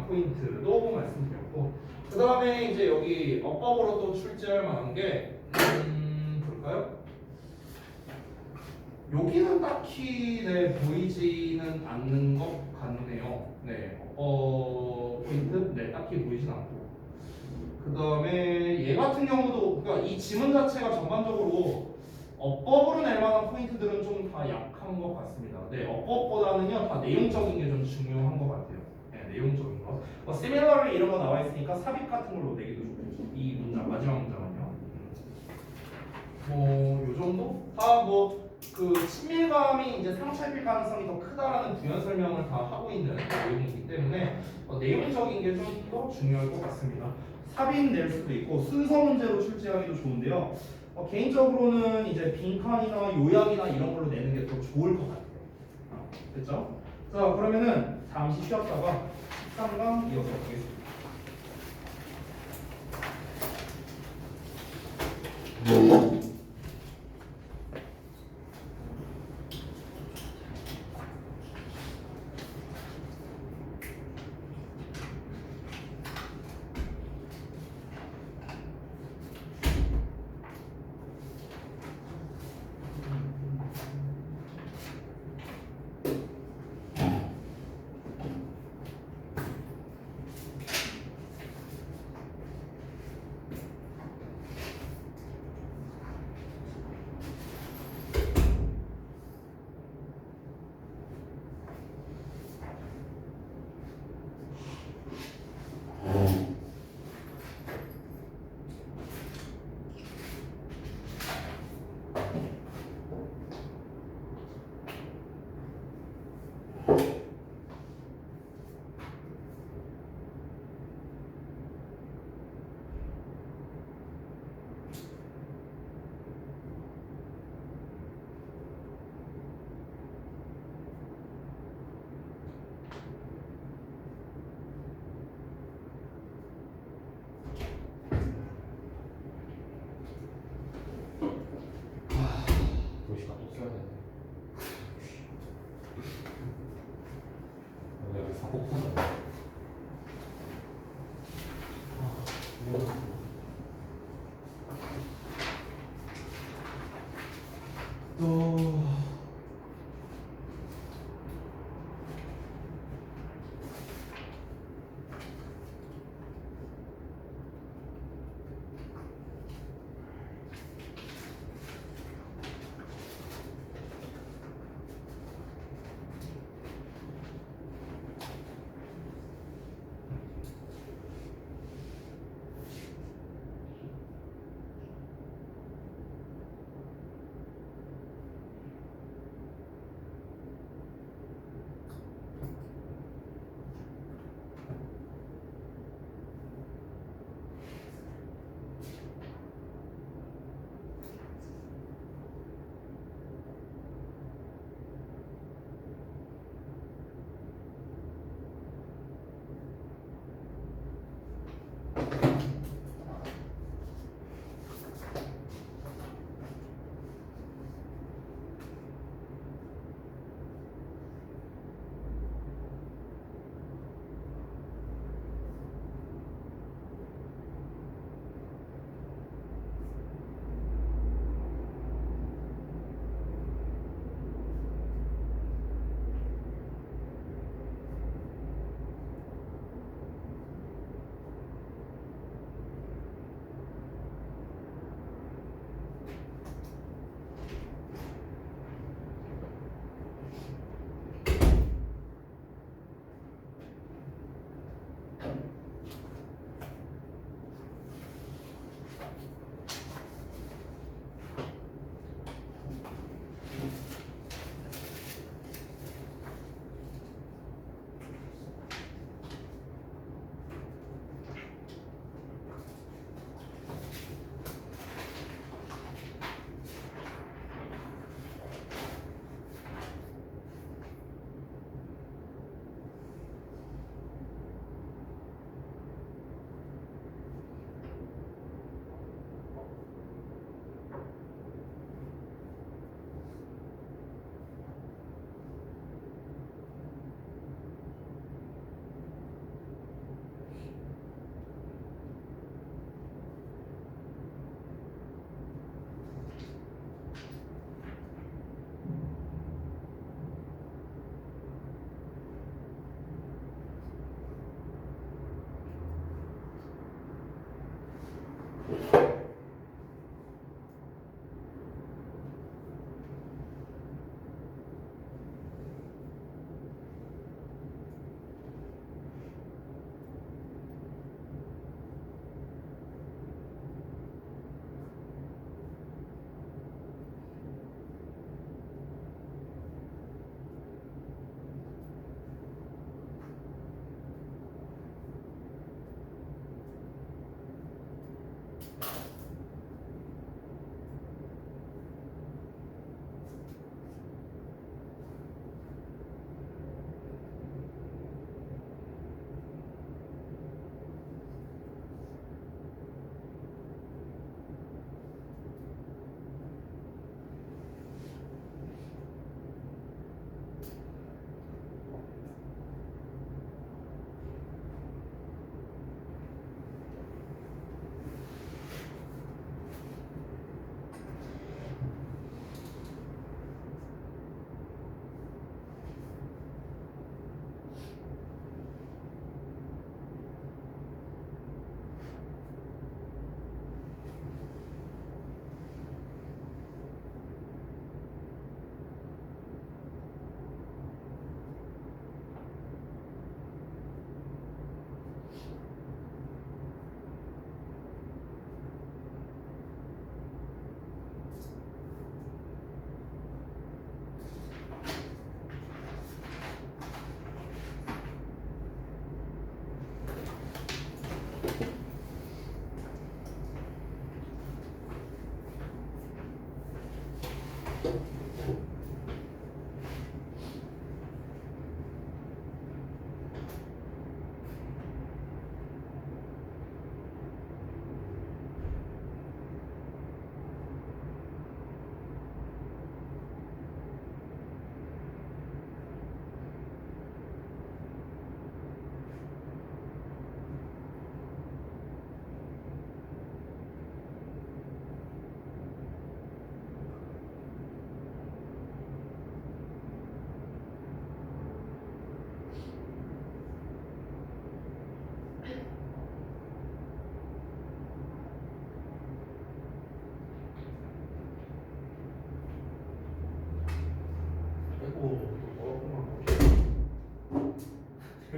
포인트도 말씀드렸고, 그 다음에 이제 여기 어법으로 또 출제할 만한 게 볼까요? 여기는 딱히 보이지는 않는 것 같네요. 네, 포인트 딱히 보이진 않고. 그 다음에 얘 같은 경우도, 그러니까 이 지문 자체가 전반적으로 어법으로 낼 만한 포인트들은 좀 다 약한 것 같습니다. 네, 어법보다는요 다 내용적인 게 좀 중요한 것 같아요. 네, 내용적인 거. similarly 이런 거 나와 있으니까 삽입 같은 걸로 내기도 좋고, 이 문장 마지막 문장은요. 요 정도? 다 그 친밀감이 이제 상처입힐 가능성이 더 크다라는 부연 설명을 다 하고 있는 내용이기 때문에 내용적인 게 좀 더 중요할 것 같습니다. 삽입 낼 수도 있고 순서 문제로 출제하기도 좋은데요. 개인적으로는 이제 빈칸이나 요약이나 이런 걸로 내는 게 더 좋을 것 같아요. 됐죠? 자, 그러면은 잠시 쉬었다가 13강 이어서 보겠습니다.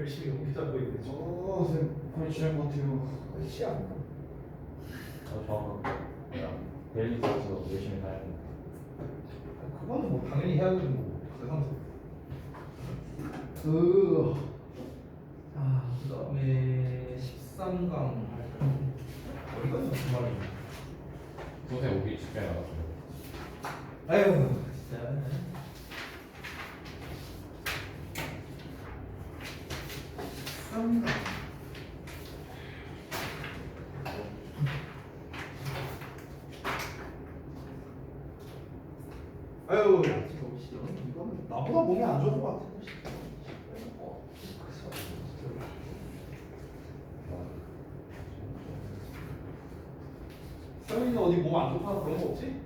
열심히 연기 잡고 있네. 선생님 거의 지난 것 같아요. 시 안 나. 저하고 데일리 서치도 열심히 가야 돼. 그거는 뭐 당연히 해야 되는 거고. 세상에서. 그다음에 13강 어디가 무슨 말이야? 선생 오기 직전에 나갔어요. 아유 진짜. 아유 이거는 나보다 몸이 안 좋은 것 같아. 서윤이는 어디 몸 안 좋다고 그런 거 없지?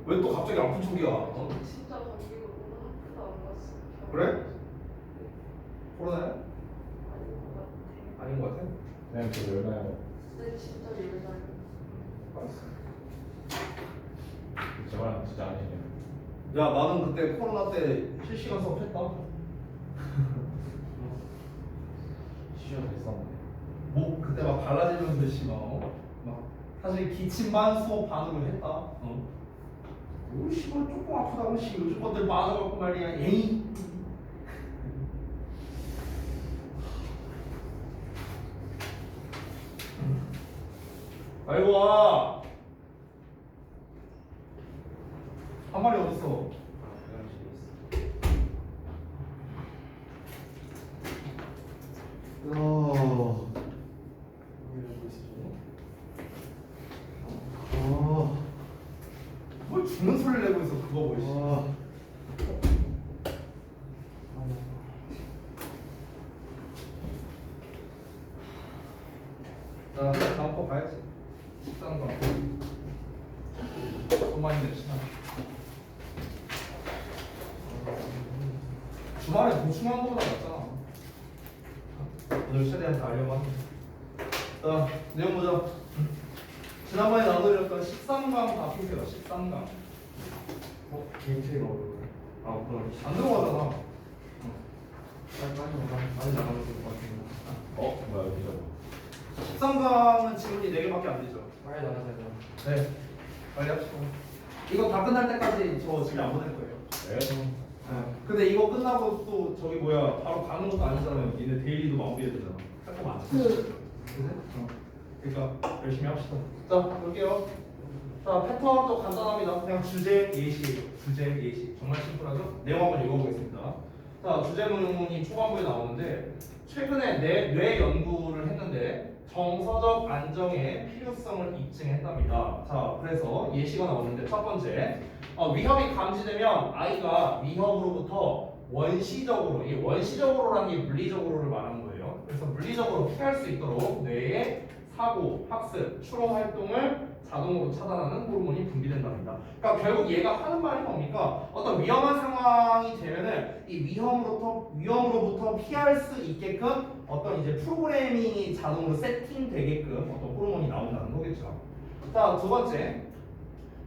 왜 또 갑자기 아픈 척이야? 어? 진짜 감기가 오늘 학교도 안 갔어. 그래? 코로나야? 아닌 것 같아. 아닌 것 같아? 그냥 그 얼마나 근데 진짜 열나요. 알았어. 저랑 진짜 아니에요. 야 나는 그때 코로나 때 실시간 수업했다. 시험 됐었는데. 목 그때 막 갈라지면서 막 사실 기침 반 수업 반으로 했다. 오 씨발 조금 아프다고 씨 요즘 것들 맞아갖고 말이야. 에이. 아이고 와. 한 마리 어딨어? 뭘 죽는 소리를 내고 있어 그거 뭐 자 다음 거 봐야지. 13번 돈 많이 냅시다. 주말에 보충한 거보다 낫잖아. 오늘 최대한 다 하려고 합니다. 자 내용 보자. 지난번에 나눠드렸던 13강 다 푸세요. 13강. 개인체가 어려워요. 아 그럼 안 들어가잖아. 많이 나가면 될것 같은데. 뭐야 여기서 13강은 지문이 4개밖에 안 되죠. 빨리 나가세요. 네. 빨리 합시다. 이거 다 끝날 때까지 저 집에 안 보낼 거예요. 네. 근데 이거 끝나고 또 저기 뭐야 바로 가는 것도 아니잖아요. 니네 데일리도 마무리해야 되잖아. 할 거 많지. 그러니까 열심히 합시다. 자 볼게요. 자 패턴도 간단합니다. 그냥 주제 예시예요. 주제 예시. 정말 심플하죠? 내용 한번 읽어보겠습니다. 자 주제문이 초반부에 나오는데 최근에 뇌 연구를 했는데 정서적 안정의 필요성을 입증했답니다. 자 그래서 예시가 나오는데 첫 번째 위협이 감지되면 아이가 위협으로부터 원시적으로 이 원시적으로라는 게 물리적으로를 말하는 거예요. 그래서 물리적으로 피할 수 있도록 뇌의 사고, 학습, 추론 활동을 자동으로 차단하는 호르몬이 분비된답니다. 그러니까 결국 얘가 하는 말이 뭡니까? 어떤 위험한 상황이 되면은 이 위험으로부터 피할 수 있게끔 어떤 이제 프로그래밍이 자동으로 세팅되게끔 어떤 호르몬이 나온다는 거겠죠. 자, 두 번째.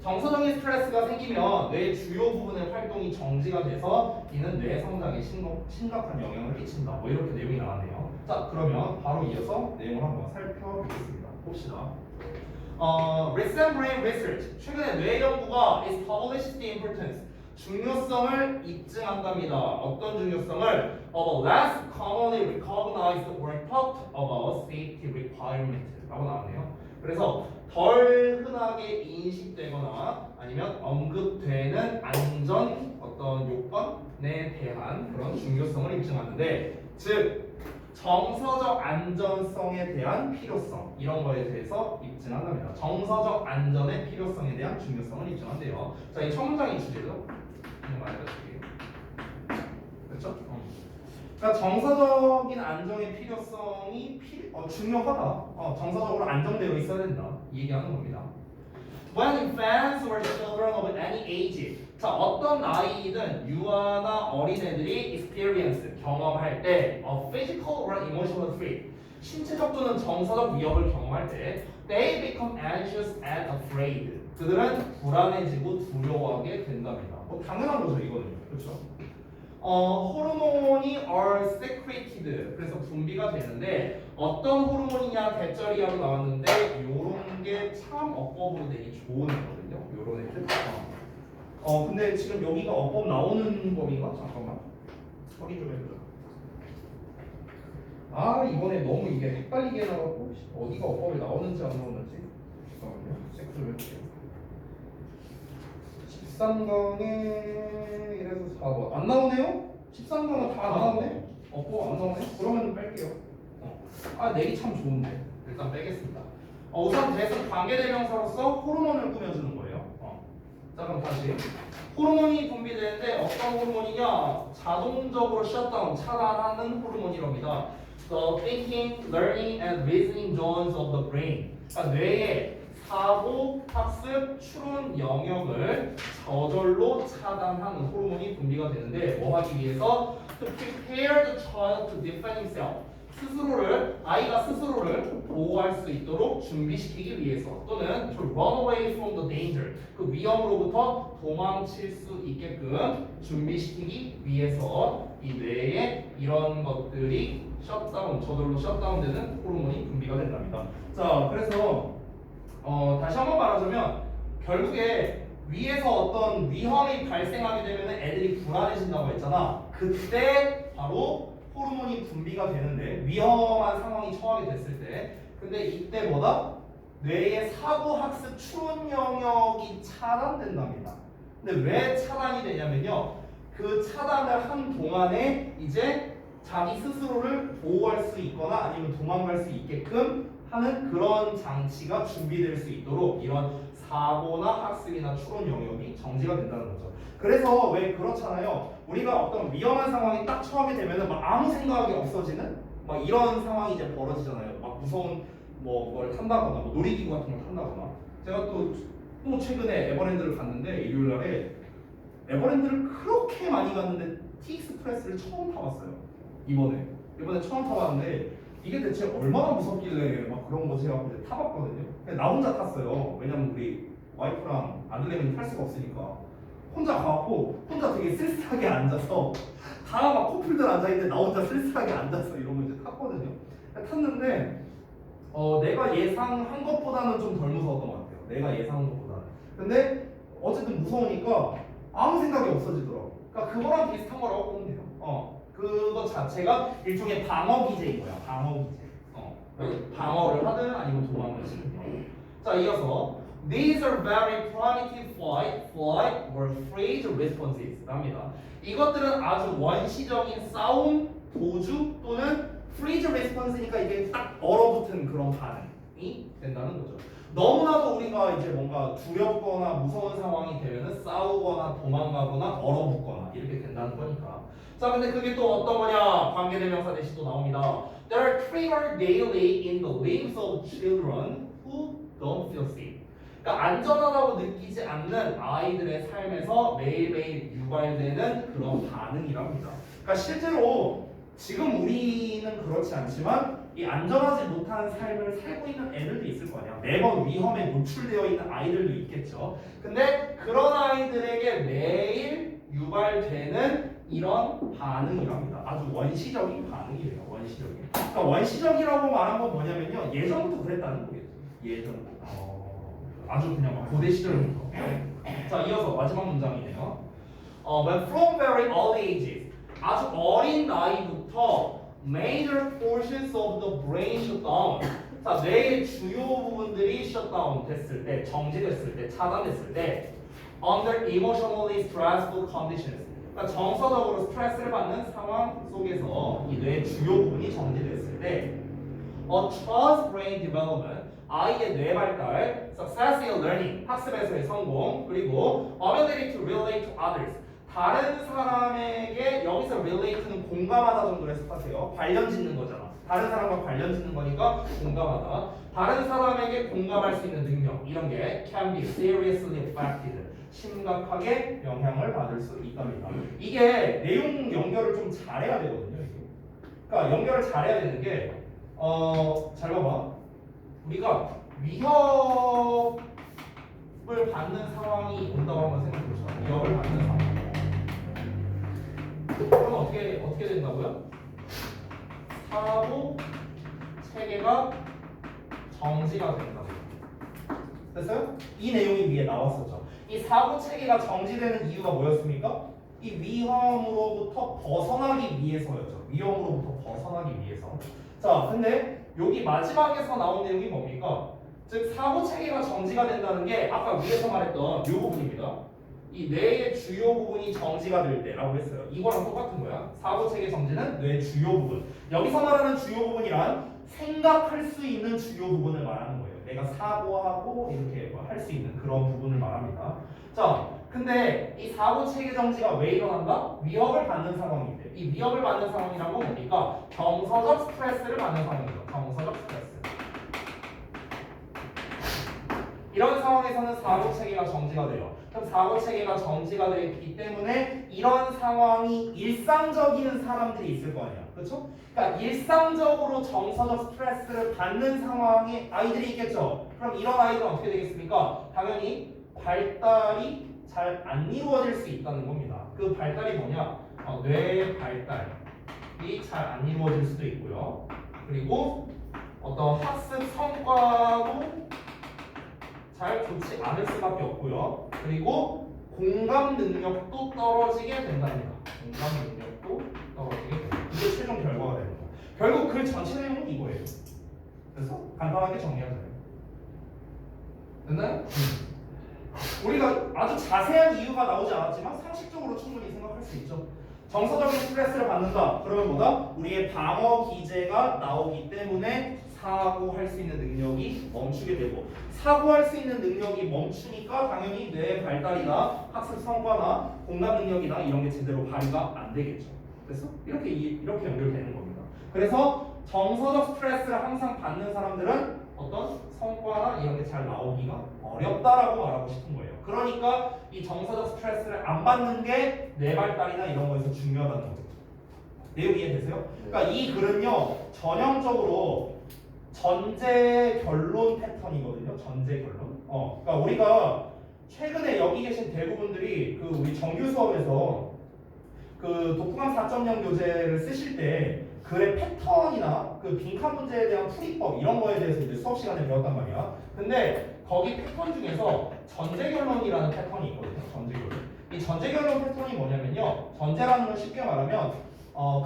정서적인 스트레스가 생기면 뇌의 주요 부분의 활동이 정지가 돼서 이는 뇌 성장에 심각한 영향을 끼친다. 뭐 이렇게 내용이 나왔네요. 자, 그러면 바로 이어서 내용을 한번 살펴보겠습니다. 봅시다. Recent Brain Research 최근에 뇌 연구가 is published the importance 중요성을 입증한답니다. 어떤 중요성을 of a less commonly recognized or talked about safety requirement 라고 나왔네요. 그래서 덜 흔하게 인식되거나 아니면 언급되는 안전 어떤 요건에 대한 그런 중요성을 입증하는데 즉 정서적 안전성에 대한 필요성 이런 거에 대해서 입증한답니다. 정서적 안전의 필요성에 대한 중요성을 입증한대요. 자, 이 첫 문장이 주제죠. 그냥 말해줄게요. 그렇죠? 그러니까 정서적인 안정의 필요성이 중요하다. 정서적으로 안정되어 있어야 된다. 이 얘기하는 겁니다. When infants or children of any age, 자 어떤 나이든 유아나 어린애들이 experience 경험할 때 a physical or emotional threat, 신체적 또는 정서적 위협을 경험할 때 they become anxious and afraid. 그들은 불안해지고 두려워하게 된답니다. 뭐 당연한 거죠 이거는. 그렇죠? 호르몬이 are secreted. 그래서 분비가 되는데 어떤 호르몬이냐 대절이하고 나왔는데 요런 게 참 어법으로 되기 좋은 애거든요. 요런 애들. 근데 지금 여기가 어법 나오는 법인가? 잠깐만. 확인 좀 해보자. 아 이번에 너무 이게 헷갈리게 나가고 어디가 어법에 나오는지 안 나오는지. 잠깐만요. 체크 좀 해볼게요. 13강에 이래서 4번 안 나오네요? 13강은 다 안 나오네? 안 나오네? 그러면 뺄게요. 내기 참 좋은데 일단 빼겠습니다. 우선 대신 관계대명사로서 호르몬을 꾸며주는 거예요. 자 그럼 다시 호르몬이 분비되는데 어떤 호르몬이냐? 자동적으로 셧다운 차단하는 호르몬이랍니다. The thinking, learning, and reasoning zones of the brain. 그러니까 뇌의 사고, 학습, 추론 영역을 저절로 차단하는 호르몬이 분비가 되는데 뭐 하기 위해서? To prepare the child to defend himself. 아이가 스스로를 보호할 수 있도록 준비시키기 위해서 또는 to run away from the danger. 그 위험으로부터 도망칠 수 있게끔 준비시키기 위해서 이 뇌에 이런 것들이 저절로 셧다운되는 호르몬이 분비가 된답니다. 자, 그래서 다시 한번 말하자면 결국에 위에서 어떤 위험이 발생하게 되면 애들이 불안해진다고 했잖아. 그때 바로 호르몬이 분비가 되는데 위험한 상황이 처하게 됐을 때 근데 이때 뭐다? 뇌의 사고, 학습, 추론 영역이 차단된답니다. 근데 왜 차단이 되냐면요. 그 차단을 한 동안에 이제 자기 스스로를 보호할 수 있거나 아니면 도망갈 수 있게끔 하는 그런 장치가 준비될 수 있도록 이런 사고나 학습이나 추론 영역이 정지가 된다는 거죠. 그래서 왜 그렇잖아요. 우리가 어떤 위험한 상황이 딱 처하게 되면은 막 아무 생각이 없어지는 막 이런 상황이 이제 벌어지잖아요. 막 무서운 뭘 탄다거나 뭐 놀이기구 같은 걸 탄다거나. 제가 또 최근에 에버랜드를 갔는데 일요일 날에 에버랜드를 그렇게 많이 갔는데 티익스프레스를 처음 타봤어요. 이번에 처음 타봤는데 이게 대체 얼마나 무섭길래 막 그런 거지 하고 이제 타봤거든요. 나 혼자 탔어요. 왜냐면 우리 와이프랑 아들내미는 탈 수가 없으니까 혼자 가고 혼자 되게 쓸쓸하게 앉아서 다 막 커플들 앉아있는데 나 혼자 쓸쓸하게 앉아서 이러고 이제 탔거든요. 탔는데 내가 예상한 것보다는 좀 덜 무서웠던 것 같아요. 내가 예상한 것보다는. 근데 어쨌든 무서우니까 아무 생각이 없어지더라고. 그러니까 그거랑 비슷한 거라고 보면 돼요. 그거 자체가 일종의 방어 기제인 거야. 방어 기제. 방어를 하든 아니면 도망을 치든. 자, 이어서 These are very primitive flight, or freeze responses 합니다. 이것들은 아주 원시적인 싸움, 도주 또는 freeze response니까 이게 딱 얼어붙은 그런 반응이 된다는 거죠. 너무나도 우리가 이제 뭔가 두렵거나 무서운 상황이 되면은 싸우거나 도망가거나 얼어붙거나 이렇게 된다는 거니까. 자, 근데 그게 또 어떤 거냐? 관계대명사 대시 또 나옵니다. They are triggered daily in the lives of children who don't feel safe. 그러니까 안전하다고 느끼지 않는 아이들의 삶에서 매일매일 유발되는 그런 반응이랍니다. 그러니까 실제로 지금 우리는 그렇지 않지만 이 안전하지 못한 삶을 살고 있는 애들도 있을 거 아니야. 매번 위험에 노출되어 있는 아이들도 있겠죠. 근데 그런 아이들에게 매일 유발되는 이런 반응이랍니다. 아주 원시적인 반응이래요. 원시적인. 그러니까 원시적이라고 말한 건 뭐냐면요. 예전부터 그랬다는 거겠죠. 예전부터. 아주 그냥 막 고대 시절부터. 자, 이어서 마지막 문장이네요. When from very early ages, 아주 어린 나이부터 major portions of the brain shut down. 자, 뇌의 주요 부분들이 shutdown 됐을 때, 정지됐을 때, 차단됐을 때, under emotionally stressful conditions. 그러니까 정서적으로 스트레스를 받는 상황 속에서 이 뇌의 주요 부분이 정지됐을 때, a child's brain development. 아이의 뇌 발달, success in learning, 학습에서의 성공, 그리고 ability to relate to others, 다른 사람에게 여기서 relate는 공감하다 정도로 해석하세요. 관련 짓는 거잖아. 다른 사람과 관련 짓는 거니까 공감하다. 다른 사람에게 공감할 수 있는 능력, 이런 게 can be seriously affected, 심각하게 영향을 받을 수 있답니다. 이게 내용 연결을 좀 잘해야 되거든요. 이게. 그러니까 연결을 잘해야 되는 게 잘 봐봐. 우리가 위협을 받는 상황이 온다고 한번 생각해 보자. 위협을 받는 상황. 그럼 어떻게 된다고요? 사고 체계가 정지가 된다고. 됐어요? 이 내용이 위에 나왔었죠. 이 사고 체계가 정지되는 이유가 뭐였습니까? 이 위험으로부터 벗어나기 위해서였죠. 위험으로부터 벗어나기 위해서. 자, 근데 여기 마지막에서 나온 내용이 뭡니까? 즉 사고 체계가 정지가 된다는 게 아까 위에서 말했던 이 부분입니다. 이 뇌의 주요 부분이 정지가 될 때라고 했어요. 이거랑 똑같은 거야. 사고 체계 정지는 뇌의 주요 부분. 여기서 말하는 주요 부분이란 생각할 수 있는 주요 부분을 말하는 거예요. 내가 사고하고 이렇게 할 수 있는 그런 부분을 말합니다. 자, 근데 이 사고 체계 정지가 왜 일어난다? 위협을 받는 상황인데 이 위협을 받는 상황이라고 뭡니까? 정서적 스트레스를 받는 상황이죠. 정서적 스트레스. 이런 상황에서는 사고 체계가 정지가 돼요. 그럼 사고 체계가 정지가 되기 때문에 이런 상황이 일상적인 사람들이 있을 거 아니야. 그렇죠? 그러니까 일상적으로 정서적 스트레스를 받는 상황에 아이들이 있겠죠. 그럼 이런 아이들은 어떻게 되겠습니까? 당연히 발달이 잘 안 이루어질 수 있다는 겁니다. 그 발달이 뭐냐? 뇌의 발달이 잘 안 이루어질 수도 있고요. 그리고 어떤 학습 성과도 잘 좋지 않을 수밖에 없고요. 그리고 공감 능력도 떨어지게 된답니다. 공감 능력도 떨어지게 됩니다. 이게 최종 결과가 되는 거예요. 결국 그 전체 내용은 이거예요. 그래서 간단하게 정리하자면 됐나요? 우리가 아주 자세한 이유가 나오지 않았지만 상식적으로 충분히 생각할 수 있죠. 정서적인 스트레스를 받는다. 그러면 뭐다? 우리의 방어 기제가 나오기 때문에 사고할 수 있는 능력이 멈추게 되고 사고할 수 있는 능력이 멈추니까 당연히 뇌의 발달이나 학습 성과나 공감 능력이나 이런 게 제대로 발휘가 안 되겠죠. 그래서 이렇게 연결되는 겁니다. 그래서 정서적 스트레스를 항상 받는 사람들은 어떤 성과나 이런 게 잘 나오기가 어렵다라고 말하고 싶은 거예요. 그러니까 이 정서적 스트레스를 안 받는 게 뇌 발달이나 이런 거에서 중요하다는 거죠. 내용 이해되세요? 그러니까 이 글은요 전형적으로 전제 결론 패턴이거든요. 전제 결론. 그러니까 우리가 최근에 여기 계신 대부분들이 그 우리 정규 수업에서 그 독후감 4.0 교재를 쓰실 때 글의 패턴이나 그 빈칸 문제에 대한 풀이법 이런 거에 대해서 이제 수업 시간에 배웠단 말이야. 근데 거기 패턴 중에서 전제 결론이라는 패턴이 있거든요. 전제 결론. 이 전제 결론 패턴이 뭐냐면요. 전제라는 걸 쉽게 말하면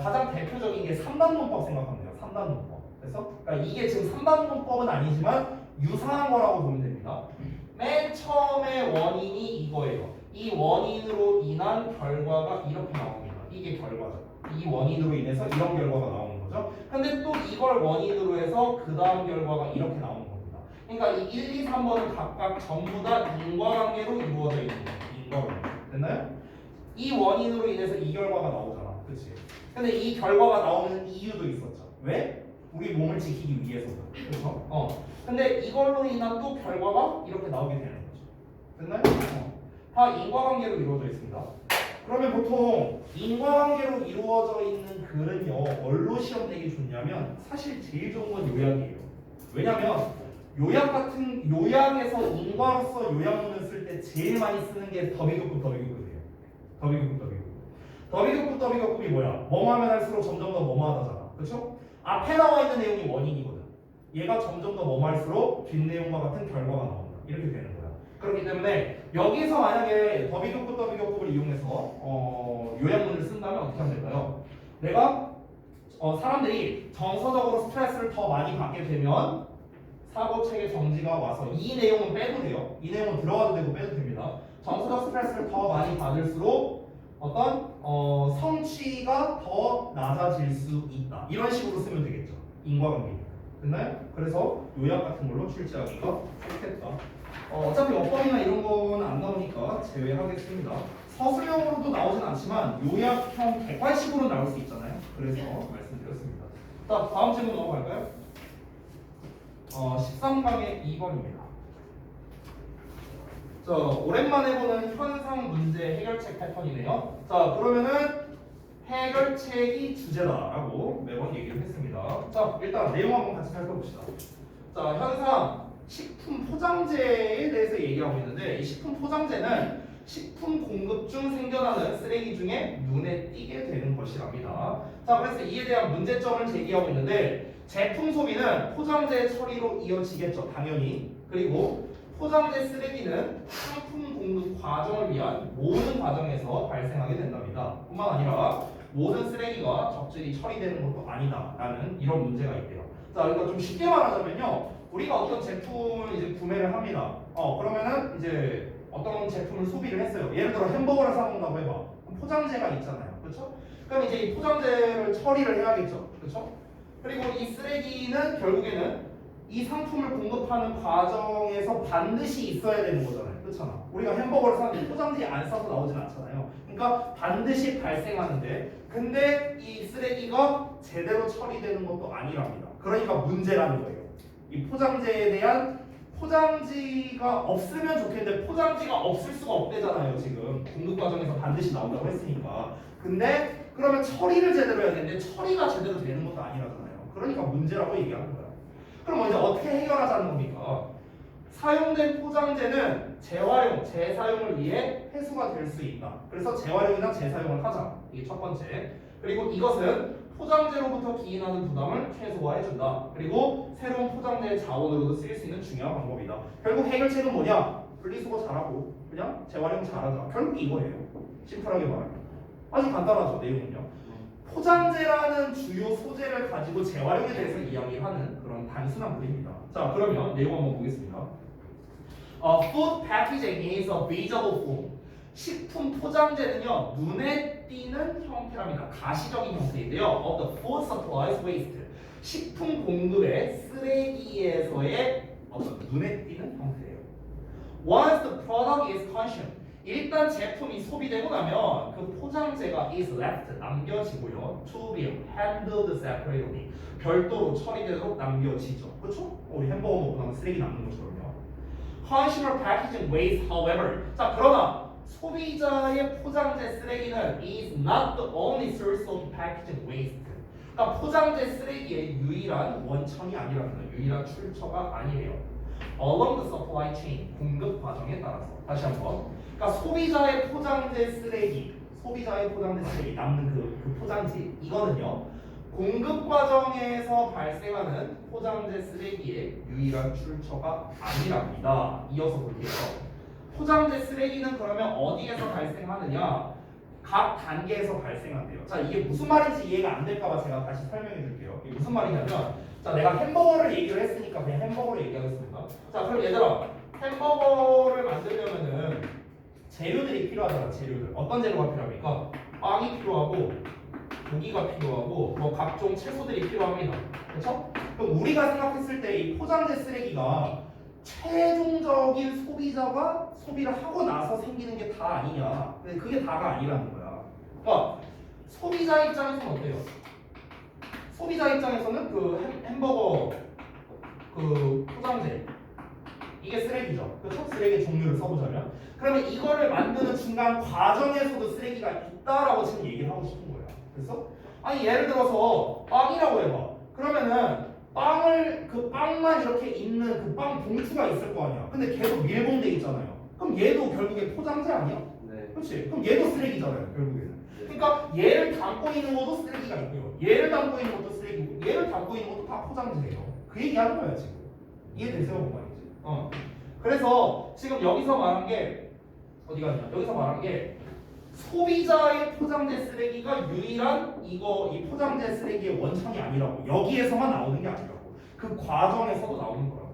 가장 대표적인 게 3단 문법 생각하면 돼요. 3단 문법. 그래서 그러니까 이게 지금 3단 문법은 아니지만 유사한 거라고 보면 됩니다. 맨 처음에 원인이 이거예요. 이 원인으로 인한 결과가 이렇게 나옵니다. 이게 결과죠. 이 원인으로 인해서 이런 결과가 나오는 거죠. 근데 또 이걸 원인으로 해서 그 다음 결과가 이렇게 나오는 겁니다. 그러니까 이 1, 2, 3번은 각각 전부 다 인과관계로 이루어져 있는 거예요. 인과관계. 됐나요? 이 원인으로 인해서 이 결과가 나오잖아. 그치? 근데 이 결과가 나오는 이유도 있었죠. 왜? 우리 몸을 지키기 위해서다. 그렇죠? 근데 이걸로 인한 또 결과가 이렇게 나오게 되는 거죠. 됐나요? 다 인과관계로 이루어져 있습니다. 그러면 보통 인과관계로 이루어져 있는 글은요 뭘로 시험 내기 좋냐면 사실 제일 좋은 건 요약이에요. 왜냐면 요약에서 인과로서 요약문을 쓸 때 제일 많이 쓰는 게 더비급급 더비급급이에요. 더비급급 더비급급이 뭐야? 뭐뭐 하면 할수록 점점 더 뭐뭐하다잖아. 그렇죠? 앞에 나와 있는 내용이 원인이거든. 얘가 점점 더 뭐뭐할수록 뒷내용과 같은 결과가 나온다. 이렇게 되는 거야. 그렇기 때문에 여기서 만약에 더비급급을 이용해서 요약문을 쓴다면 어떻게 하면 될까요? 내가 사람들이 정서적으로 스트레스를 더 많이 받게 되면 사고체계 정지가 와서 이 내용은 빼도 돼요. 이 내용은 들어가도 되고 빼도 됩니다. 정서적 스트레스를 더 많이 받을수록 어떤 성취가 더 낮아질 수 있다. 이런 식으로 쓰면 되겠죠. 인과관계니까. 됐나요? 그래서 요약 같은 걸로 출제하기가 좋겠다. 어차피 어법이나 이런 거는 안 나오니까 제외하겠습니다. 서술형으로도 나오진 않지만 요약형 객관식으로 나올 수 있잖아요. 그래서 말씀드렸습니다. 자, 다음 질문 넘어갈까요? 13강의 2번입니다. 자, 오랜만에 보는 현상 문제 해결책 패턴이네요. 자, 그러면은 해결책이 주제다라고 매번 얘기를 했습니다. 자, 일단 내용 한번 같이 살펴봅시다. 자, 현상 식품 포장재에 대해서 얘기하고 있는데 이 식품 포장재는 식품 공급 중 생겨나는 쓰레기 중에 눈에 띄게 되는 것이랍니다. 자, 그래서 이에 대한 문제점을 제기하고 있는데 제품 소비는 포장재 처리로 이어지겠죠, 당연히. 그리고 포장재 쓰레기는 상품 공급 과정을 위한 모든 과정에서 발생하게 된답니다. 뿐만 아니라 모든 쓰레기가 적절히 처리되는 것도 아니다라는 이런 문제가 있대요. 자, 그러니까 좀 쉽게 말하자면요, 우리가 어떤 제품을 이제 구매를 합니다. 그러면은 이제 어떤 제품을 소비를 했어요. 예를 들어 햄버거를 사 먹는다고 해봐. 그럼 포장재가 있잖아요, 그렇죠? 그럼 이제 이 포장재를 처리를 해야겠죠, 그렇죠? 그리고 이 쓰레기는 결국에는 이 상품을 공급하는 과정에서 반드시 있어야 되는 거잖아요, 그렇잖아. 우리가 햄버거를 사는데 포장지에 안 싸서 나오진 않잖아요. 그러니까 반드시 발생하는데, 근데 이 쓰레기가 제대로 처리되는 것도 아니랍니다. 그러니까 문제라는 거예요. 이 포장재에 대한 포장지가 없으면 좋겠는데 포장지가 없을 수가 없대잖아요. 지금 공급 과정에서 반드시 나온다고 했으니까. 근데 그러면 처리를 제대로 해야 되는데 처리가 제대로 되는 것도 아니라잖아요. 그러니까 문제라고 얘기하는 거야. 그럼 이제 어떻게 해결하자는 겁니까? 사용된 포장재는 재활용, 재사용을 위해 회수가 될 수 있다. 그래서 재활용이나 재사용을 하자. 이게 첫 번째. 그리고 이것은 포장재로부터 기인하는 부담을 최소화해준다. 그리고 새로운 포장재의 자원으로도 쓰일 수 있는 중요한 방법이다. 결국 해결책은 뭐냐? 분리수거 잘하고 그냥 재활용 잘하자. 결국 이거예요. 심플하게 말하면. 아주 간단하죠, 내용은요. 포장재라는 주요 소재를 가지고 재활용에 대해서 이야기하는 그런 단순한 글입니다. 자, 그러면 내용 한번 보겠습니다. Food packaging is a visible form. 식품 포장재는요, 눈에 띄는 형태랍니다. 가시적인 형태인데요. Of the food supplies waste. 식품 공급의 쓰레기에서의 어떤 눈에 띄는 형태예요. Once the product is consumed. 일단 제품이 소비되고 나면 그 포장재가 is left, 남겨지고요. To be handled separately. 별도로 처리되도록 남겨지죠. 그렇죠? 우리 햄버거 먹고 나면 쓰레기 남는 것처럼요. Consumer packaging waste, however. 자, 그러나 소비자의 포장재 쓰레기는 is not the only source of packaging waste. 그러니까 포장재 쓰레기의 유일한 원천이 아니라는 거예요. 유일한 출처가 아니래요. Along the supply chain, 공급 과정에 따라서. 다시 한번. 그러니까 소비자의 포장재 쓰레기 남는 그 포장지, 이거는요, 공급 과정에서 발생하는 포장재 쓰레기의 유일한 출처가 아니랍니다. 이어서 볼게요. 포장재 쓰레기는 그러면 어디에서 발생하느냐? 각 단계에서 발생한대요. 자, 이게 무슨 말인지 이해가 안 될까봐 제가 다시 설명해 줄게요. 이게 무슨 말이냐면, 자, 내가 햄버거를 얘기를 했으니까 그냥 햄버거를 얘기하겠습니다. 자, 그럼 얘들아, 햄버거를 만들려면은 재료들이 필요하잖아. 재료들. 어떤 재료가 필요합니까? 빵이 필요하고, 고기가 필요하고, 뭐 각종 채소들이 필요합니다. 그렇죠? 그럼 우리가 생각했을 때 이 포장재 쓰레기가 최종적인 소비자가 소비를 하고 나서 생기는 게 다 아니냐? 근데 그게 다가 아니라는 거야. 그러니까 소비자 입장에서는 어때요? 소비자 입장에서는 그 햄버거 그 포장재 이게 쓰레기죠. 그렇죠? 쓰레기 종류를 써보자면 그러면 이거를 만드는 중간 과정에서도 쓰레기가 있다라고 지금 얘기를 하고 싶은 거야. 그래서 아니 예를 들어서 빵이라고 해봐. 그러면은 그 빵만 이렇게 있는 그 빵 봉투가 있을 거 아니야. 근데 계속 밀봉돼 있잖아요. 그럼 얘도 결국에 포장재 아니야? 네. 그렇지? 그럼 얘도 쓰레기잖아요, 결국에는. 그러니까 얘를 담고 있는 것도 쓰레기가 있고요. 얘를 담고 있는 것도 쓰레기고, 얘를 담고 있는 것도 다 포장재예요. 그 얘기하는 거야 지금. 이해되세요, 뭔 말인지? 그래서 지금 여기서 말한 게 어디 갔냐? 여기서 말한 게 소비자의 포장재 쓰레기가 유일한 이 포장재 쓰레기의 원천이 아니라고. 여기에서만 나오는 게 아니라고. 그 과정에서도 나오는 거라고.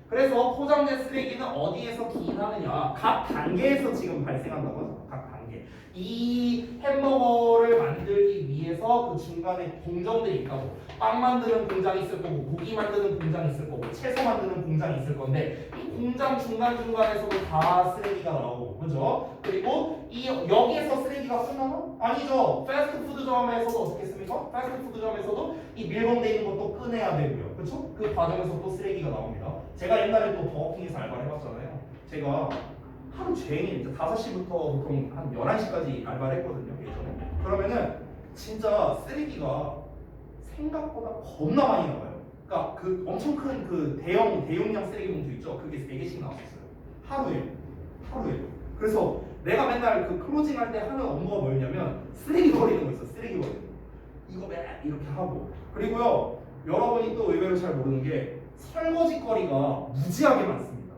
그래서 포장재 쓰레기는 어디에서 기인하느냐? 각 단계에서 지금 발생한다고 하죠. 각 단계. 이 햄버거를 만들기 위해서 그 중간에 공정들이 있다고. 빵 만드는 공장이 있을 거고, 고기 만드는 공장이 있을 거고, 채소 만드는 공장이 있을 건데 이 공장 중간중간에서도 다 쓰레기가 나오고, 그죠? 그리고 여기에서 쓰레기가 끝나나? 아니죠. 패스트푸드점에서도 어떻게 했습니까? 패스트푸드점에서도 이 밀봉되어 있는 것도 꺼내야 되고요. 그렇죠? 그 과정에서 또 쓰레기가 나옵니다. 제가 옛날에 또 버거킹에서 알바를 해봤잖아요. 제가 하루 종일 이제 5시부터 보통 한 11시까지 알바를 했거든요. 예전에. 그러면은 진짜 쓰레기가 생각보다 겁나 많이 나와요. 그러니까 그 엄청 큰 그 대용량 쓰레기 봉투 있죠? 그게 4개씩 나왔었어요. 하루에. 그래서 내가 맨날 그 클로징 할 때 하는 업무가 뭐였냐면 쓰레기 버리는 거 있어. 쓰레기 버리는 거. 이거 매 이렇게 하고. 그리고요 여러분이 또 의외로 잘 모르는 게 설거지 거리가 무지하게 많습니다.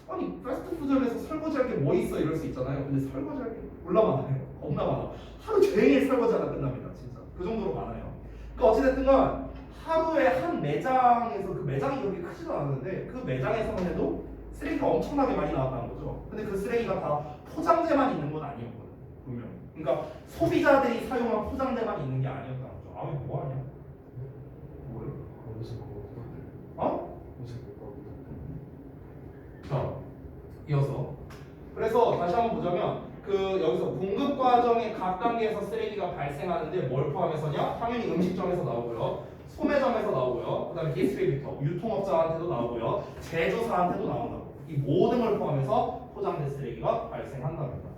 아니 패스트푸드점에서 설거지할 게 뭐 있어 이럴 수 있잖아요. 근데 설거지할 게 몰라 많아요. 겁나 많아. 하루 종일 설거지하다 끝납니다. 진짜 그 정도로 많아요. 그러니까 어찌됐든간 하루에 한 매장에서 그 매장이 그렇게 크지도 않았는데 그 매장에서만 해도 쓰레기가 엄청나게 많이 나왔다는 거죠. 근데 그 쓰레기가 다 포장재만 있는 건 아니었거든요. 분명히. 그러니까 소비자들이 사용한 포장재만 있는 게 아니었다는 거죠. 아, 왜 뭐하냐? 뭐를? 무슨 거 어? 무슨 거 자, 이어서. 그래서 다시 한번 보자면 그 여기서 공급 과정의 각 단계에서 쓰레기가 발생하는데 뭘 포함해서냐? 당연히 음식점에서 나오고요. 소매점에서 나오고요. 그다음에 디스트리뷰터, 유통업자한테도 나오고요. 제조사한테도 나온다고. 이 모든 걸 포함해서 포장재 쓰레기가 발생한답니다.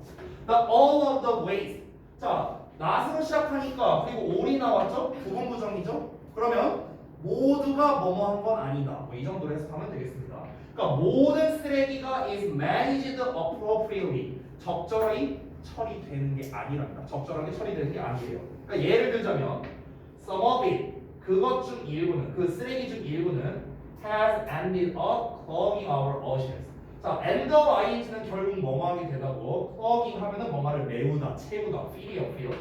The all of the waste. 자, not으로 시작하니까 그리고 all이 나왔죠? 부분 부정이죠? 그러면 모두가 뭐뭐한 건 아니다. 뭐 이 정도로 해석하면 되겠습니다. 그러니까 모든 쓰레기가 is managed appropriately. 적절하게 처리되는 게 아니랍니다. 적절하게 처리되는 게 아니에요. 그러니까 예를 들자면 some of it, 그것 중 일부는, 그 쓰레기 중 일부는 has ended up clogging our oceans. 자, end of ing는 결국 뭐뭐하게 되다고, clogging 하면은 뭐뭐를 메우다, 채우다, fill이요, fill.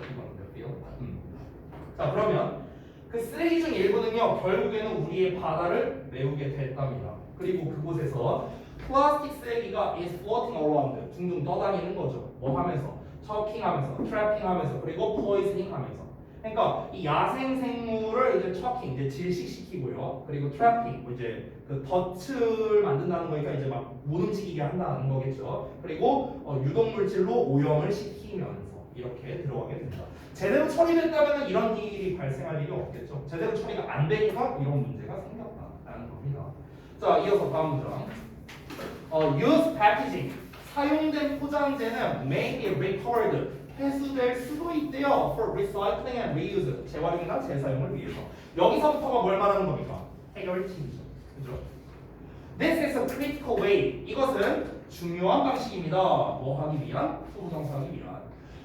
자, 그러면 그 쓰레기 중 일부는요 결국에는 우리의 바다를 메우게 됐답니다. 그리고 그곳에서 플라스틱 쓰레기가 is floating around, 둥둥 떠다니는 거죠. 뭐 하면서? choking-하면서, trapping-하면서, 그리고 poisoning-하면서. 그러니까 이 야생 생물을 이제 choking, 이제 질식시키고요. 그리고 trapping, 뭐 이제 그 덫을 만든다는 거니까 이제 막 못 움직이게 한다는 거겠죠. 그리고 유독 물질로 오염을 시키면서 이렇게 들어가게 된다. 제대로 처리됐다면 이런 일이 발생할 일이 없겠죠. 제대로 처리가 안 되니까 이런 문제가 생겼다라는 겁니다. 자, 이어서 다음 문장. Use packaging. 사용된 포장재는 may be recovered. 회수될 수도 있대요. For recycling and reuse. 재활용이나 재사용을 위해서. 여기서부터가 뭘 말하는 겁니까? 해결책이죠. 그죠? This is a critical way. 이것은 중요한 방식입니다. 뭐 하기 위한? 소부정사하기 위한.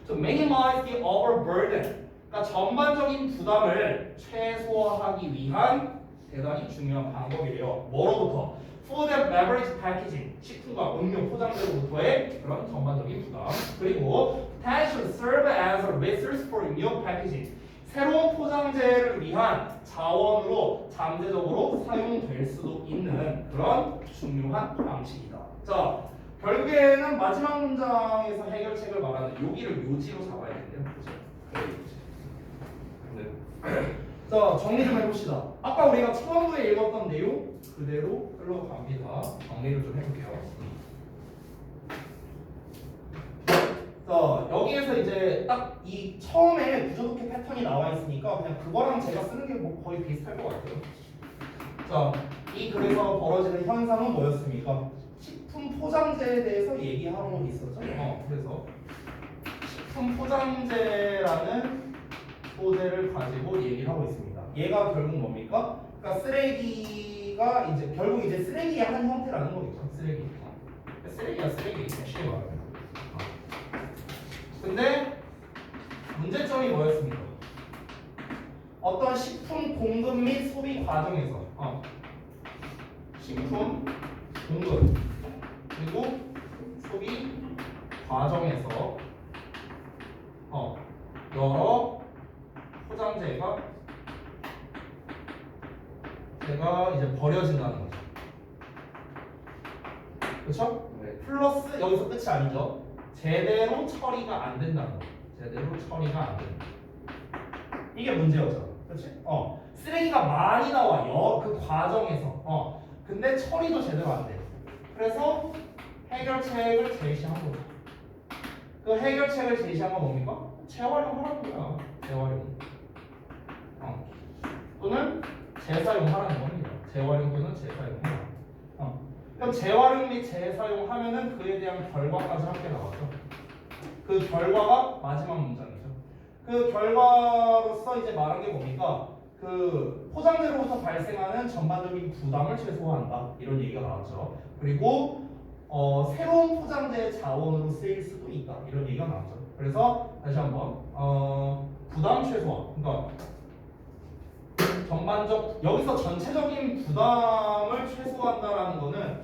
To minimize the overburden. 그러니까 전반적인 부담을 최소화하기 위한 대단히 중요한 방법이래요. 뭐로부터? Food and beverage packaging. 식품과 음료 포장재로부터의 그런 전반적인 부담. 그리고 potential serve as a resource for new packaging. 새로운 포장재를 위한 자원으로 잠재적으로 사용될 수도 있는 그런 중요한 방식이다. 자, 결국에는 마지막 문장에서 해결책을 말하는 여기를 요지로 잡아야 된대요. 네. 자, 정리 좀 해봅시다. 아까 우리가 처음부에 읽었던 내용 그대로 흘러갑니다. 정리를 좀 해볼게요. 자, 여기에서 이제 딱 이 처음에 구조독해 패턴이 나와 있으니까 그냥 그거랑 제가 쓰는 게 뭐 거의 비슷할 것 같아요. 자, 이 글에서 벌어지는 현상은 뭐였습니까? 식품 포장재에 대해서 얘기하고 있었죠. 그래서 식품 포장재라는 소재를 가지고 얘기를 하고 있습니다. 얘가 결국 뭡니까? 그러니까 쓰레기가 이제 결국 이제 쓰레기의 한 형태라는 거겠죠. 쓰레기야 쓰레기. 쉽게 말하면. 근데 문제점이 뭐였습니까? 어떤 식품 공급 및 소비 과정에서 식품 공급 그리고 소비 과정에서 여러 포장재가 이제 버려진다는 거죠. 그렇죠? 네. 플러스 여기서 끝이 아니죠. 제대로 처리가 안 된다는 거. 제대로 처리가 안 된다. 이게 문제였죠. 그렇지? 쓰레기가 많이 나와. 그 과정에서. 근데 처리도 제대로 안 돼. 그래서 해결책을 제시한 거죠. 그 해결책을 제시한 건 뭡니까? 재활용하라는 거야. 재활용. 또는 재사용하라는 겁니다. 재활용 또는 재사용해라. 그럼 재활용 및 재사용하면은 그에 대한 결과까지 함께 나왔죠. 그 결과가 마지막 문장이죠. 그 결과로서 이제 말한 게 뭡니까? 그 포장재로부터 발생하는 전반적인 부담을 최소화한다. 이런 얘기가 나왔죠. 그리고 새로운 포장재 자원으로 쓰일 수도 있다 이런 얘기가 나왔죠. 그래서 다시 한번 부담 최소화. 그러니까 전반적 여기서 전체적인 부담을 최소화한다라는 거는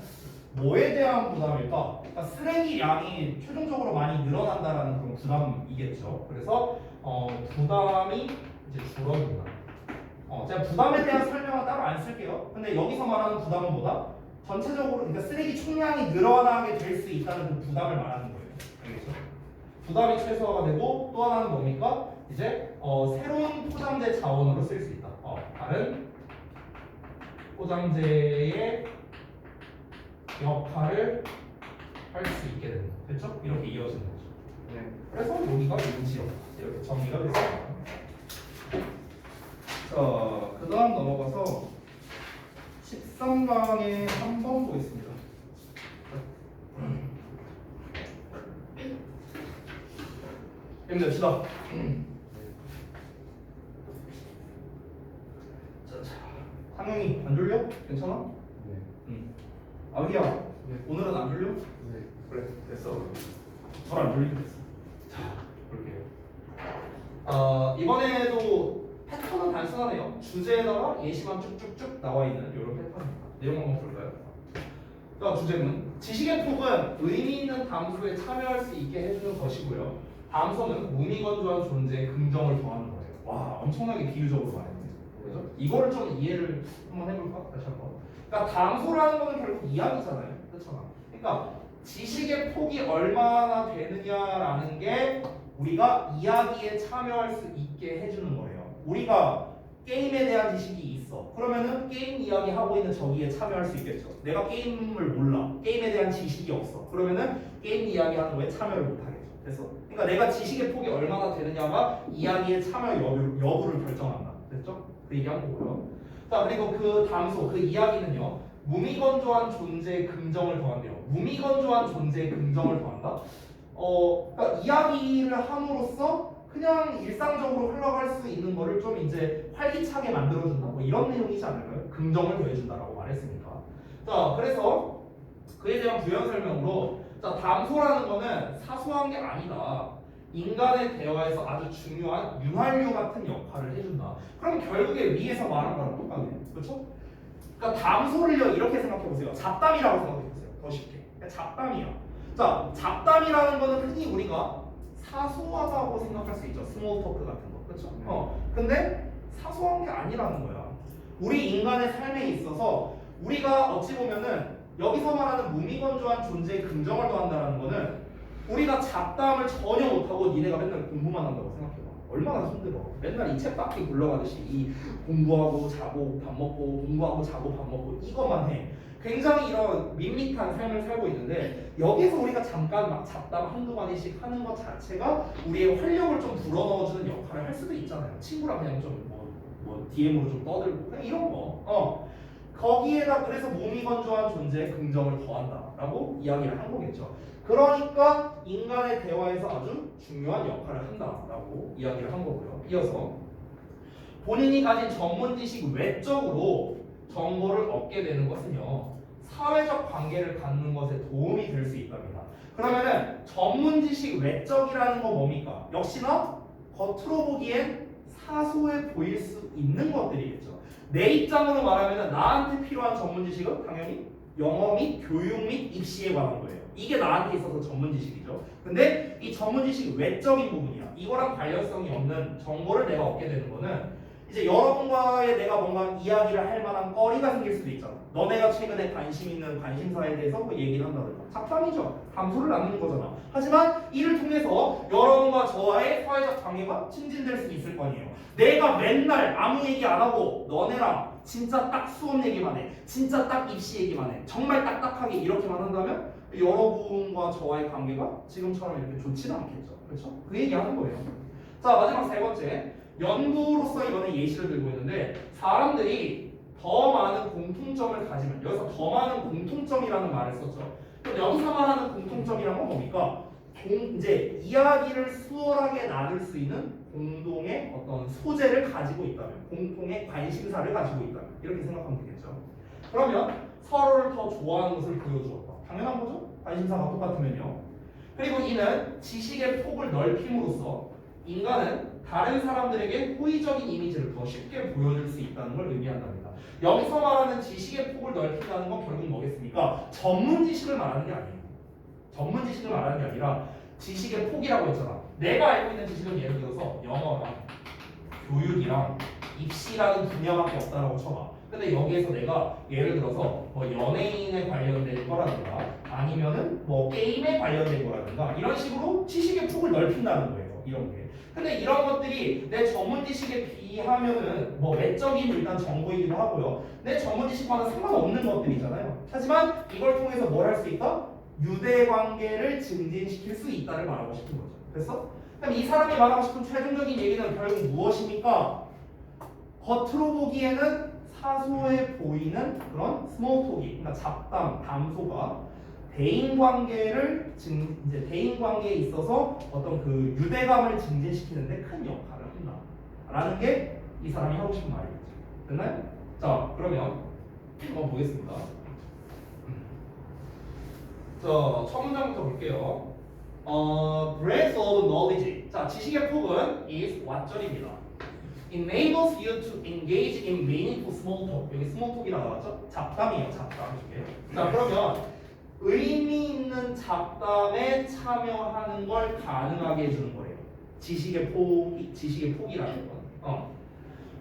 뭐에 대한 부담일까? 그러니까 쓰레기량이 최종적으로 많이 늘어난다라는 그런 부담이겠죠. 그래서 부담이 이제 줄어든다. 제가 부담에 대한 설명은 따로 안 쓸게요. 근데 여기서 말하는 부담은 뭐다? 전체적으로 그러니까 쓰레기 총량이 늘어나게 될 수 있다는 그 부담을 말하는 거예요. 알겠죠? 부담이 최소화가 되고 또 하나는 뭡니까? 이제 새로운 포장재 자원으로 쓸 수 있다. 다른 포장재의 역할을 할 수 있게 된다. 됐죠? 이렇게 이어지는 거죠. 네. 그래서 여기가 인지역 이렇게 정리가 됐습니다. 자, 그 다음 넘어가서 13강에 한 번 보겠습니다. 힘냅시다. 자, 상영이 안 졸려? 괜찮아? 네. 아기야, 네. 오늘은 안 졸려? 네. 그래, 됐어. 잘 안 졸리게 됐어. 자, 볼게요. 이번에도 패턴은 단순하네요. 주제에다가 예시만 쭉쭉쭉 나와 있는 이런 패턴입니다. 내용 한번 볼까요? 자, 주제는 지식의 폭은 의미 있는 담소에 참여할 수 있게 해주는 것이고요. 담소는 무미건조한 존재의 긍정을 더하는 거예요. 와, 엄청나게 비유적으로 말했네요. 그죠? 이거를 좀 이해를 한번 해볼까? 다시 한번. 그러니까 담소라는 거는 결국 이야기잖아요. 그렇잖아. 그러니까 지식의 폭이 얼마나 되느냐라는 게 우리가 이야기에 참여할 수 있게 해주는 거예요. 우리가 게임에 대한 지식이 있어. 그러면은 게임 이야기 하고 있는 저기에 참여할 수 있겠죠. 내가 게임을 몰라. 게임에 대한 지식이 없어. 그러면은 게임 이야기 하는 거에 참여를 못 하겠죠. 됐어? 그러니까 내가 지식의 폭이 얼마나 되느냐가 이야기에 참여 여부를 결정한다. 됐죠? 그 얘기한 거고요. 자, 그리고 그 담소, 그 이야기는요. 무미건조한 존재의 긍정을 더한대요. 무미건조한 존재의 긍정을 더한다? 그러니까 이야기를 함으로써 그냥 일상적으로 흘러갈 수 있는 거를 좀 이제 활기차게 만들어준다. 뭐 이런 내용이지 않을까요? 긍정을 더해준다라고 말했으니까. 자, 그래서 그에 대한 부연 설명으로 자, 담소라는 거는 사소한 게 아니다. 인간의 대화에서 아주 중요한 윤활유 같은 역할을 해준다. 그럼 결국에 위에서 말한 거랑 똑같네요. 그렇죠? 그러니까 담소를요 이렇게 생각해 보세요. 잡담이라고 생각해 보세요. 더 쉽게. 잡담이야. 자, 잡담이라는 거는 흔히 우리가 사소하다고 생각할 수 있죠. 스몰 토크 같은 거. 그렇죠? 근데 사소한 게 아니라는 거야. 우리 인간의 삶에 있어서 우리가 어찌 보면은 여기서 말하는 무미건조한 존재의 긍정을 더한다는 거는 우리가 잡담을 전혀 못하고 니네가 맨날 공부만 한다고 생각해봐. 얼마나 힘들어. 맨날 이 쳇바퀴 굴러가듯이 이 공부하고 자고 밥 먹고 공부하고 자고 밥 먹고 이것만 해. 굉장히 이런 밋밋한 삶을 살고 있는데 여기서 우리가 잠깐 막 잡담 한두 마디씩 하는 것 자체가 우리의 활력을 좀 불어넣어주는 역할을 할 수도 있잖아요. 친구랑 그냥 좀 뭐 DM으로 좀 떠들고 그냥 이런 거. 거기에다 그래서 무미건조한 존재의 긍정을 더한다라고 이야기를 한 거겠죠. 그러니까 인간의 대화에서 아주 중요한 역할을 한다라고 이야기를 한 거고요. 이어서 본인이 가진 전문 지식 외적으로 정보를 얻게 되는 것은요 사회적 관계를 갖는 것에 도움이 될 수 있답니다. 그러면은 전문 지식 외적이라는 건 뭡니까? 역시나 겉으로 보기엔 사소해 보일 수 있는 것들이겠죠. 내 입장으로 말하면 나한테 필요한 전문 지식은 당연히 영어 및 교육 및 입시에 관한 거예요. 이게 나한테 있어서 전문 지식이죠. 근데 이 전문 지식이 외적인 부분이야. 이거랑 관련성이 없는 정보를 내가 얻게 되는 거는 이제 여러분과의 내가 뭔가 이야기를 할 만한 거리가 생길 수도 있잖아. 너네가 최근에 관심 있는 관심사에 대해서 뭐 얘기를 한다든가. 잡담이죠. 담소를 나누는 거잖아. 하지만 이를 통해서 여러분과 저와의 사회적 관계가 친진될 수 있을 거 아니에요. 내가 맨날 아무 얘기 안 하고 너네랑 진짜 딱 수업 얘기만 해. 진짜 딱 입시 얘기만 해. 정말 딱딱하게 이렇게만 한다면 여러분과 저와의 관계가 지금처럼 이렇게 좋지는 않겠죠. 그렇죠? 그 얘기하는 거예요. 자, 마지막 세 번째. 연구로서 이번에 예시를 들고 있는데 사람들이 더 많은 공통점을 가지면 여기서 더 많은 공통점이라는 말을 썼죠. 그럼 여기서 말하는 공통점이란 건 뭡니까? 이제 이야기를 수월하게 나눌 수 있는 공동의 어떤 소재를 가지고 있다면, 공통의 관심사를 가지고 있다면 이렇게 생각하면 되겠죠. 그러면 서로를 더 좋아하는 것을 보여주었다. 당연한 거죠. 관심사가 똑같으면요. 그리고 이는 지식의 폭을 넓힘으로써 인간은 다른 사람들에게 호의적인 이미지를 더 쉽게 보여줄 수 있다는 걸 의미한답니다. 여기서 말하는 지식의 폭을 넓힌다는 건 결국 뭐겠습니까? 전문 지식을 말하는 게 아니에요. 전문 지식을 말하는 게 아니라 지식의 폭이라고 했잖아. 내가 알고 있는 지식은 예를 들어서 영어랑 교육이랑 입시라는 분야밖에 없다라고 쳐봐. 근데 여기에서 내가 예를 들어서 뭐 연예인에 관련된 거라든가 아니면은 뭐 게임에 관련된 거라든가 이런 식으로 지식의 폭을 넓힌다는 거예요. 이런 게. 근데 이런 것들이 내 전문 지식에 비하면은 뭐 외적인 일단 정보이기도 하고요. 내 전문 지식과는 상관없는 것들이잖아요. 하지만 이걸 통해서 뭘 할 수 있다? 유대 관계를 증진시킬 수 있다를 말하고 싶은 거죠. 됐어? 그럼 이 사람이 말하고 싶은 최종적인 얘기는 결국 무엇입니까? 겉으로 보기에는 사소해 보이는 그런 스몰톡이, 그러니까 잡담, 담소가 대인 관계를 이제 대인 관계에 있어서 어떤 그 유대감을 증진시키는데 큰 역할을 한다라는 게 이 사람이 하고 싶은 말이겠죠. 됐나요? 자, 그러면 한번 보겠습니다. 자, 첫 문장부터 볼게요. breadth of knowledge. 자, 지식의 폭은 is 왓절입니다. enables you to engage in meaningful small talk. 여기 small talk이라고 나왔죠? 잡담이에요, 잡담. 이게. 자, 그러면 의미 있는 잡담에 참여하는 걸 가능하게 해주는 거예요. 지식의 폭이라는 건.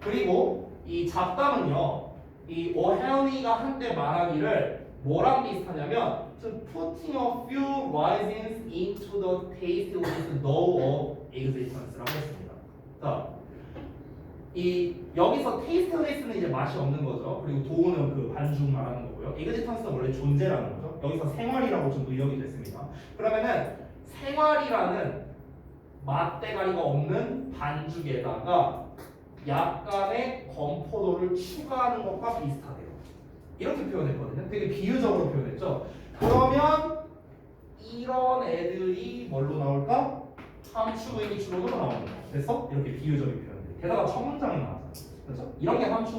그리고 이 잡담은요, 이 오헤니가 한때 말하기를 뭐랑 비슷하냐면 to putting a few raisins into the tasteless dough of existence라고 했습니다. 자, 이 여기서 tasteless는 이제 맛이 없는 거죠. 그리고 도우는 그 반죽 말하는 거고요. existence는 원래 존재라는 거죠. 여기서 생활이라고 좀 의역이 됐습니다. 그러면은 생활이라는 맛대가리가 없는 반죽에다가 약간의 건포도를 추가하는 것과 비슷하대요. 이렇게 표현했거든요. 되게 비유적으로 표현했죠. 그러면 이런 애들이 뭘로 나올까? 함축 의미축으로 나오는 거. 됐어? 이렇게 비유적인 표현들. 게다가 첫 문장에 나왔잖아. 그렇죠? 이런 게 함축